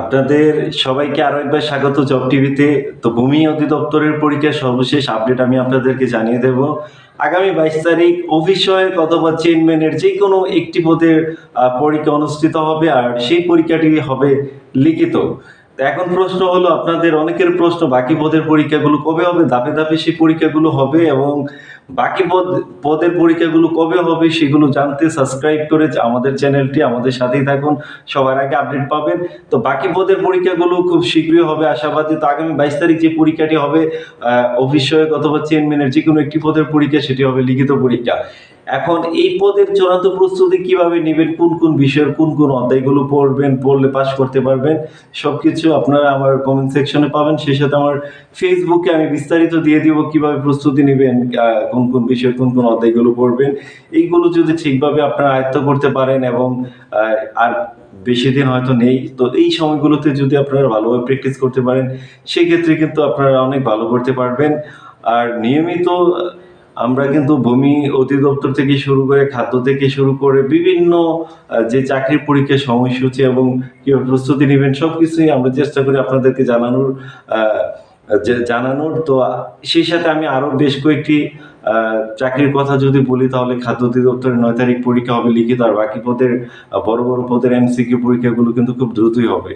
আপনাদের সবাইকে আরো একবার স্বাগত জব টিভিতে। তো ভূমি অধিদপ্তরের পরীক্ষার সর্বশেষ আপডেট আমি আপনাদেরকে জানিয়ে দেব। আগামী 22 তারিখ অফিস সহায়ক অথবা চেয়ারম্যানের যে কোনো একটি পদের পরীক্ষা অনুষ্ঠিত হবে, আর সেই পরীক্ষাটি হবে লিখিত। তো এখন প্রশ্ন হলো, আপনাদের অনেকের প্রশ্ন বাকি পদের পরীক্ষাগুলো কবে হবে। ধাপে ধাপে সেই পরীক্ষাগুলো হবে এবং বাকি পদের পরীক্ষাগুলো কবে হবে সেগুলো জানতে সাবস্ক্রাইব করে আমাদের চ্যানেলটি, আমাদের সাথেই থাকুন, সবার আগে আপডেট পাবেন। তো বাকি পদের পরীক্ষাগুলো খুব শীঘ্রই হবে আশাবাদী। তো আগামী 22 তারিখ যে পরীক্ষাটি হবে অফিস সহায়ক অথবা চেয়ারম্যানের যে কোনো একটি পদের পরীক্ষা, সেটি হবে লিখিত পরীক্ষা। এখন এই পদের চূড়ান্ত প্রস্তুতি কিভাবে নেবেন, কোন কোন বিষয়ের কোন কোন অধ্যায়গুলো পড়বেন, পড়লে পাস করতে পারবেন, সবকিছু আপনারা আমার কমেন্ট সেকশনে পাবেন। সেই সাথে আমার ফেসবুকে আমি বিস্তারিত দিয়ে দিব কিভাবে প্রস্তুতি নেবেন, কোন কোন বিষয়ে কোন কোন অধ্যায়গুলো পড়বেন। এইগুলো যদি ঠিকভাবে আপনারা আয়ত্ত করতে পারেন এবং আর বেশি দিন হয়তো নেই, তো এই সময়গুলোতে যদি আপনারা ভালোভাবে প্র্যাকটিস করতে পারেন, সেক্ষেত্রে কিন্তু আপনারা অনেক ভালো করতে পারবেন। আর নিয়মিত আমরা কিন্তু ভূমি অধিদপ্তর থেকে শুরু করে, খাদ্য থেকে শুরু করে বিভিন্ন যে চাকরির পরীক্ষার সময়সূচি এবং কিভাবে প্রস্তুতি নেবেন, সবকিছুই আমরা চেষ্টা করি আপনাদেরকে জানানোর। তো সেই সাথে আমি আরো বেশ কয়েকটি চাকরির কথা যদি বলি, তাহলে খাদ্য অধিদপ্তরের 9 তারিখ পরীক্ষা হবে লিখিত, আর বাকি পদের বড় বড় পদের এমসিকিউ পরীক্ষাগুলো কিন্তু খুব দ্রুতই হবে।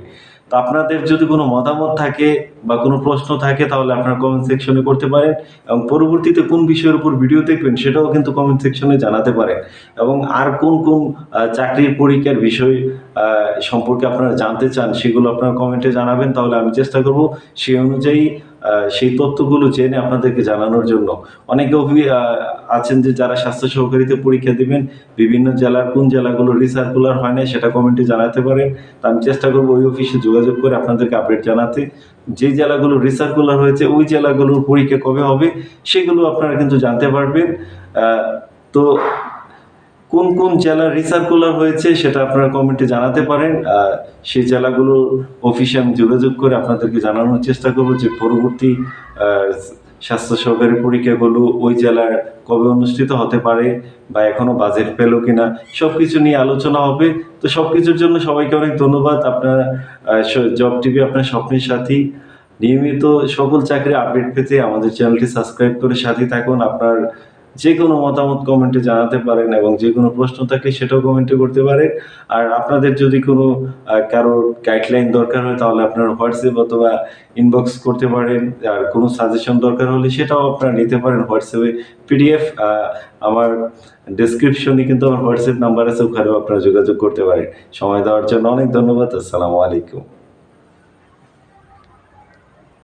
তো আপনাদের যদি কোনো মতামত থাকে বা কোনো প্রশ্ন থাকে, তাহলে আপনারা কমেন্ট সেকশনে করতে পারেন এবং পরবর্তীতে কোন বিষয়ের উপর ভিডিও দেখবেন সেটাও কিন্তু কমেন্ট সেকশনে জানাতে পারেন। এবং আর কোন কোন চাকরির পরীক্ষার বিষয় সম্পর্কে আপনারা জানতে চান, সেগুলো আপনারা কমেন্টে জানাবেন, তাহলে আমি চেষ্টা করব সেই অনুযায়ী সেই তথ্যগুলো জেনে আপনাদেরকে জানানোর জন্য। অনেকে আছেন যে যারা স্বাস্থ্য সহকারীতে পরীক্ষা দিবেন, বিভিন্ন জেলার কোন জেলাগুলো রিসার্কুলার হয় না সেটা কমেন্টে জানাতে পারেন। তো আমি চেষ্টা করবো ওই অফিসে যোগাযোগ করে আপনাদেরকে আপডেট জানাতে। যে জেলাগুলো রিসার্কুলার হয়েছে ওই জেলাগুলোর পরীক্ষা কবে হবে সেগুলো আপনারা কিন্তু জানতে পারবেন। তো কোন কোন জেলা রিসার্কুলার হয়েছে সেটা আপনারা কমেন্টে জানাতে পারেন। সেই জেলাগুলোর অফিসে আমি যোগাযোগ করে আপনাদেরকে জানানোর চেষ্টা করব যে পরবর্তী স্বাস্থ্য সহকারী পরীক্ষাগুলো ওই জেলার কবে অনুষ্ঠিত হতে পারে বা এখনো বাজেট পেল কিনা, সবকিছু নিয়ে আলোচনা হবে। তো সবকিছুর জন্য সবাইকে অনেক ধন্যবাদ। আপনার জব টিভি আপনার স্বপ্নের সাথী। নিয়মিত সকল চাকরি আপডেট পেতে আমাদের চ্যানেলটি সাবস্ক্রাইব করে সাথে থাকুন। আপনার যে কোনো মতামত কমেন্টে জানাতে পারেন এবং যে কোনো প্রশ্ন থাকলে সেটাও কমেন্টে করতে পারেন। আর আপনাদের যদি কোনো কারোর গাইডলাইন দরকার হয়, তাহলে আপনারা হোয়াটসঅ্যাপ অথবা ইনবক্স করতে পারেন। আর কোনো সাজেশন দরকার হলে সেটাও আপনারা নিতে পারেন হোয়াটসঅ্যাপে। পিডিএফ আমার ডেসক্রিপশনে কিন্তু আমার হোয়াটসঅ্যাপ নাম্বার আছে, ওখানেও আপনারা যোগাযোগ করতে পারেন। সময় দেওয়ার জন্য অনেক ধন্যবাদ। আসসালামু আলাইকুম।